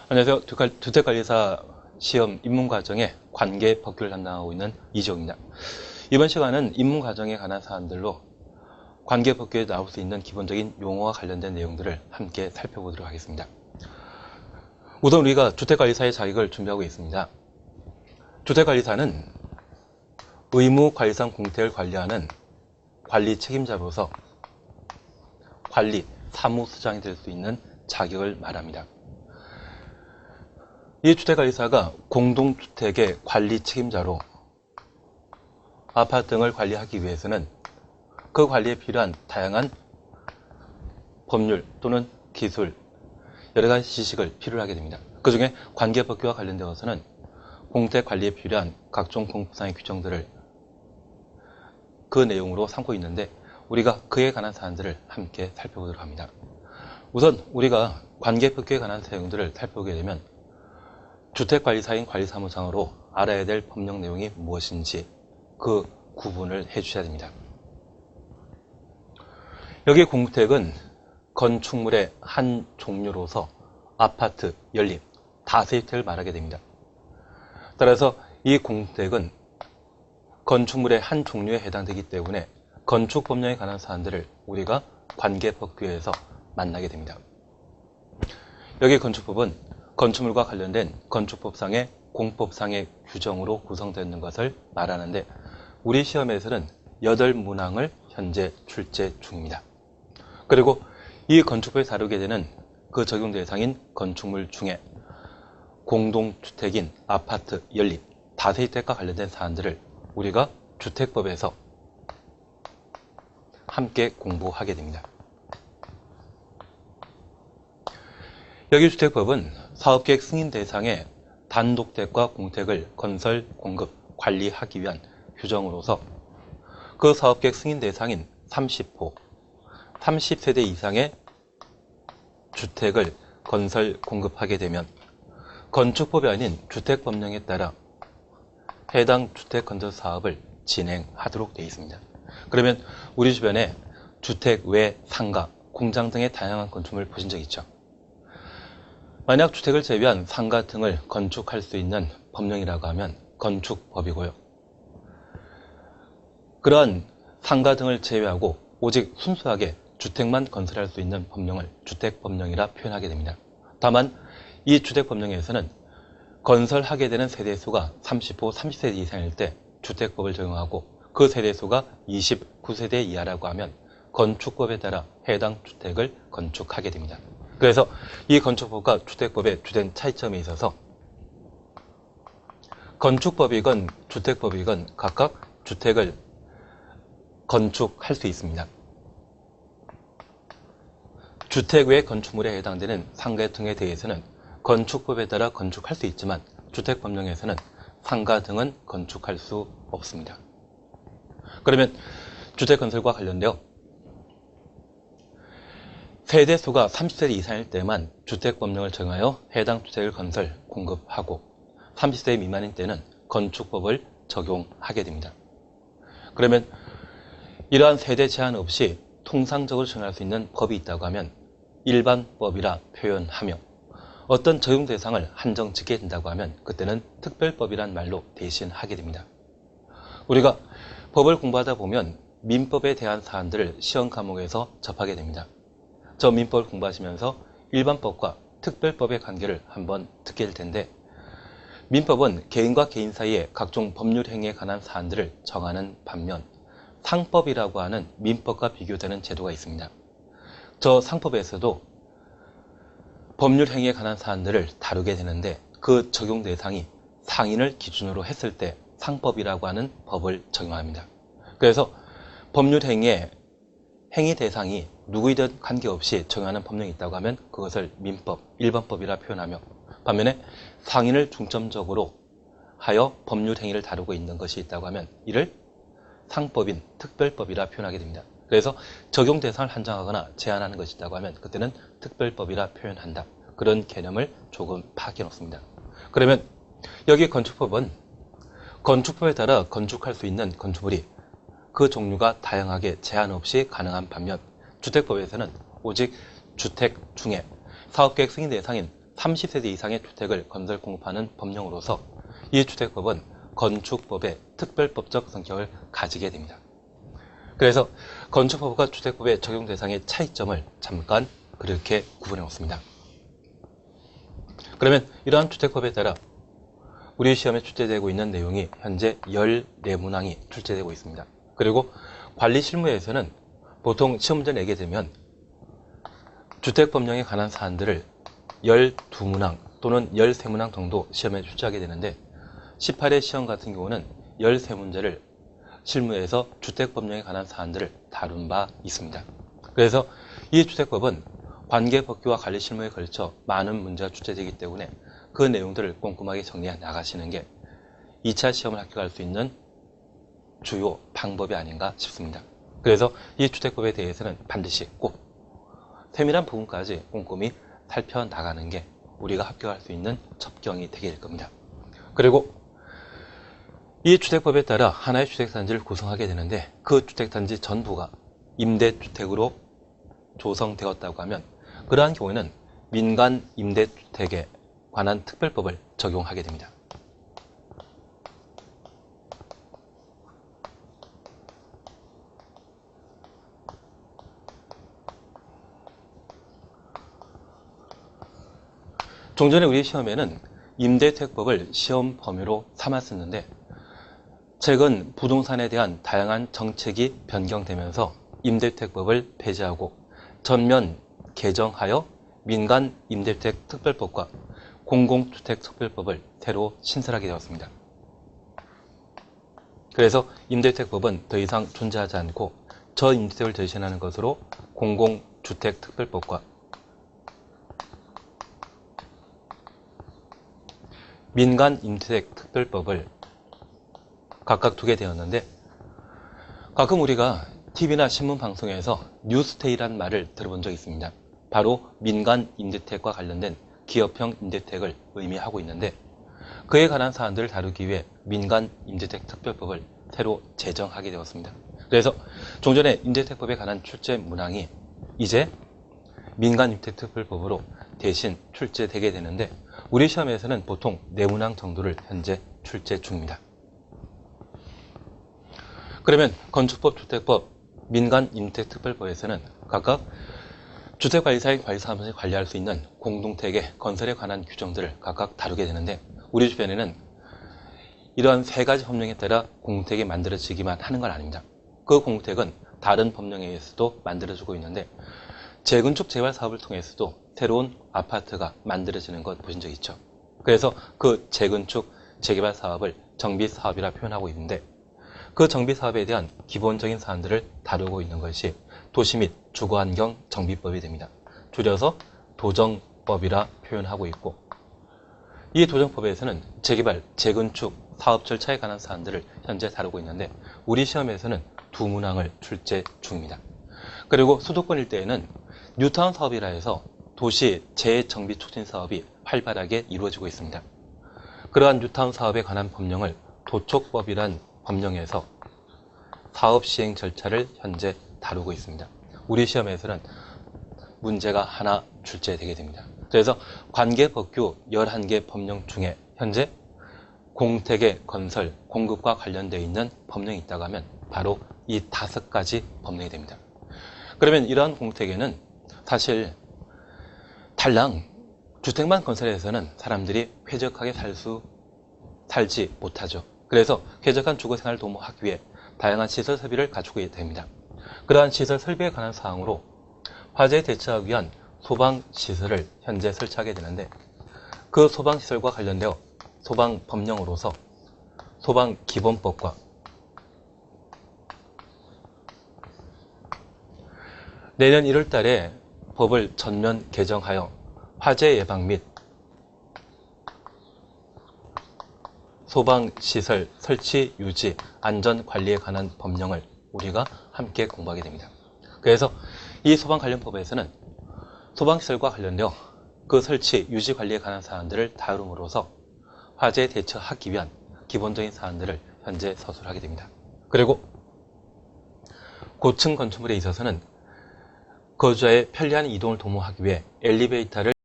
안녕하세요. 주택관리사 시험 입문과정의 관계 법규를 담당하고 있는 이지용입니다. 이번 시간은 입문과정에 관한 사안들로 관계 법규에 나올 수 있는 기본적인 용어와 관련된 내용들을 함께 살펴보도록 하겠습니다. 우선 우리가 주택관리사의 자격을 준비하고 있습니다. 주택관리사는 의무관리상 공택을 관리하는 관리 책임자로서 관리, 사무수장이 될 수 있는 자격을 말합니다. 이 주택관리사가 공동주택의 관리 책임자로 아파트 등을 관리하기 위해서는 그 관리에 필요한 다양한 법률 또는 기술, 여러 가지 지식을 필요로 하게 됩니다. 그 중에 관계법규와 관련되어서는 공택관리에 필요한 각종 공법상의 규정들을 그 내용으로 삼고 있는데 우리가 그에 관한 사안들을 함께 살펴보도록 합니다. 우선 우리가 관계법규에 관한 내용들을 살펴보게 되면 주택관리사인 관리사무장으로 알아야 될 법령 내용이 무엇인지 그 구분을 해주셔야 됩니다. 여기 공택은 건축물의 한 종류로서 아파트, 연립, 다세입택을 말하게 됩니다. 따라서 이 공택은 건축물의 한 종류에 해당되기 때문에 건축법령에 관한 사안들을 우리가 관계법규에서 만나게 됩니다. 여기 건축법은 건축물과 관련된 건축법상의 공법상의 규정으로 구성되어 있는 것을 말하는데 우리 시험에서는 8문항을 현재 출제 중입니다. 그리고 이 건축법에 다루게 되는 그 적용 대상인 건축물 중에 공동주택인 아파트, 연립, 다세입택과 관련된 사안들을 우리가 주택법에서 함께 공부하게 됩니다. 여기 주택법은 사업계획 승인 대상의 단독택과 공택을 건설, 공급, 관리하기 위한 규정으로서 그 사업계획 승인 대상인 30호, 30세대 이상의 주택을 건설, 공급하게 되면 건축법이 아닌 주택법령에 따라 해당 주택건설 사업을 진행하도록 되어 있습니다. 그러면 우리 주변에 주택 외 상가, 공장 등의 다양한 건축물을 보신 적 있죠? 만약 주택을 제외한 상가 등을 건축할 수 있는 법령이라고 하면 건축법이고요. 그러한 상가 등을 제외하고 오직 순수하게 주택만 건설할 수 있는 법령을 주택법령이라 표현하게 됩니다. 다만 이 주택법령에서는 건설하게 되는 세대수가 30호, 30세대 이상일 때 주택법을 적용하고 그 세대수가 29세대 이하라고 하면 건축법에 따라 해당 주택을 건축하게 됩니다. 그래서 이 건축법과 주택법의 주된 차이점이 있어서 건축법이건 주택법이건 각각 주택을 건축할 수 있습니다. 주택 외 건축물에 해당되는 상가 등에 대해서는 건축법에 따라 건축할 수 있지만 주택법령에서는 상가 등은 건축할 수 없습니다. 그러면 주택건설과 관련되어 세대수가 30세대 이상일 때만 주택법령을 정하여 해당 주택을 건설, 공급하고 30세 미만인 때는 건축법을 적용하게 됩니다. 그러면 이러한 세대 제한 없이 통상적으로 정할 수 있는 법이 있다고 하면 일반법이라 표현하며 어떤 적용 대상을 한정 짓게 된다고 하면 그때는 특별법이란 말로 대신하게 됩니다. 우리가 법을 공부하다 보면 민법에 대한 사안들을 시험 과목에서 접하게 됩니다. 저 민법을 공부하시면서 일반법과 특별법의 관계를 한번 듣게 될 텐데 민법은 개인과 개인 사이의 각종 법률 행위에 관한 사안들을 정하는 반면 상법이라고 하는 민법과 비교되는 제도가 있습니다. 저 상법에서도 법률 행위에 관한 사안들을 다루게 되는데 그 적용 대상이 상인을 기준으로 했을 때 상법이라고 하는 법을 적용합니다. 그래서 법률 행위의 행위 대상이 누구이든 관계없이 적용하는 법령이 있다고 하면 그것을 민법, 일반법이라 표현하며 반면에 상인을 중점적으로 하여 법률 행위를 다루고 있는 것이 있다고 하면 이를 상법인 특별법이라 표현하게 됩니다. 그래서 적용 대상을 한정하거나 제한하는 것이 있다고 하면 그때는 특별법이라 표현한다. 그런 개념을 조금 파악해 놓습니다. 그러면 여기 건축법은 건축법에 따라 건축할 수 있는 건축물이 그 종류가 다양하게 제한 없이 가능한 반면 주택법에서는 오직 주택 중에 사업계획 승인 대상인 30세대 이상의 주택을 건설 공급하는 법령으로서 이 주택법은 건축법의 특별법적 성격을 가지게 됩니다. 그래서 건축법과 주택법의 적용 대상의 차이점을 잠깐 그렇게 구분해 놓습니다. 그러면 이러한 주택법에 따라 우리 시험에 출제되고 있는 내용이 현재 14문항이 출제되고 있습니다. 그리고 관리 실무에서는 보통 시험 문제 내게 되면 주택법령에 관한 사안들을 12문항 또는 13문항 정도 시험에 출제하게 되는데 18회 시험 같은 경우는 13문제를 실무에서 주택법령에 관한 사안들을 다룬 바 있습니다. 그래서 이 주택법은 관계법규와 관리 실무에 걸쳐 많은 문제가 출제되기 때문에 그 내용들을 꼼꼼하게 정리해 나가시는 게 2차 시험을 합격할 수 있는 주요 방법이 아닌가 싶습니다. 그래서 이 주택법에 대해서는 반드시 꼭 세밀한 부분까지 꼼꼼히 살펴나가는 게 우리가 합격할 수 있는 접경이 되게 될 겁니다. 그리고 이 주택법에 따라 하나의 주택단지를 구성하게 되는데 그 주택단지 전부가 임대주택으로 조성되었다고 하면 그러한 경우에는 민간 임대주택에 관한 특별법을 적용하게 됩니다. 종전에 우리 시험에는 임대주택법을 시험 범위로 삼았었는데 최근 부동산에 대한 다양한 정책이 변경되면서 임대주택법을 폐지하고 전면 개정하여 민간 임대주택 특별법과 공공주택 특별법을 새로 신설하게 되었습니다. 그래서 임대주택법은 더 이상 존재하지 않고 저임대주택을 대신하는 것으로 공공주택 특별법과 민간 임대주택 특별법을 각각 두게 되었는데 가끔 우리가 TV나 신문 방송에서 뉴스테이라는 말을 들어본 적이 있습니다. 바로 민간 임대주택과 관련된 기업형 임대주택을 의미하고 있는데 그에 관한 사안들을 다루기 위해 민간 임대주택 특별법을 새로 제정하게 되었습니다. 그래서 종전에 임대주택법에 관한 출제 문항이 이제 민간 임대주택 특별법으로 대신 출제되게 되는데 우리 시험에서는 보통 4문항 정도를 현재 출제 중입니다. 그러면 건축법, 주택법, 민간 임대특별법에서는 각각 주택관리사의 관리사무소에 관리할 수 있는 공동택의 건설에 관한 규정들을 각각 다루게 되는데 우리 주변에는 이러한 3가지 법령에 따라 공동택이 만들어지기만 하는 건 아닙니다. 그 공동택은 다른 법령에 의해서도 만들어지고 있는데 재건축 재개발 사업을 통해서도 새로운 아파트가 만들어지는 것 보신 적 있죠. 그래서 그 재건축 재개발 사업을 정비사업이라 표현하고 있는데 그 정비사업에 대한 기본적인 사안들을 다루고 있는 것이 도시 및 주거환경 정비법이 됩니다. 줄여서 도정법이라 표현하고 있고 이 도정법에서는 재개발, 재건축, 사업 절차에 관한 사안들을 현재 다루고 있는데 우리 시험에서는 2문항을 출제 중입니다. 그리고 수도권 일대에는 뉴타운 사업이라 해서 도시 재정비 촉진 사업이 활발하게 이루어지고 있습니다. 그러한 뉴타운 사업에 관한 법령을 도촉법이란 법령에서 사업 시행 절차를 현재 다루고 있습니다. 우리 시험에서는 문제가 하나 출제되게 됩니다. 그래서 관계법규 11개 법령 중에 현재 공택의 건설, 공급과 관련되어 있는 법령이 있다고 하면 바로 이 5가지 법령이 됩니다. 그러면 이러한 공택에는 사실 달랑 주택만 건설해서는 사람들이 쾌적하게 살지 못하죠. 그래서 쾌적한 주거생활을 도모하기 위해 다양한 시설 설비를 갖추게 됩니다. 그러한 시설 설비에 관한 사항으로 화재에 대처하기 위한 소방시설을 현재 설치하게 되는데 그 소방시설과 관련되어 소방법령으로서 소방기본법과 내년 1월 달에 법을 전면 개정하여 화재 예방 및 소방시설 설치, 유지, 안전관리에 관한 법령을 우리가 함께 공부하게 됩니다. 그래서 이 소방 관련 법에서는 소방시설과 관련되어 그 설치, 유지 관리에 관한 사안들을 다룸으로써 화재에 대처하기 위한 기본적인 사안들을 현재 서술하게 됩니다. 그리고 고층 건축물에 있어서는 거주자의 편리한 이동을 도모하기 위해 엘리베이터를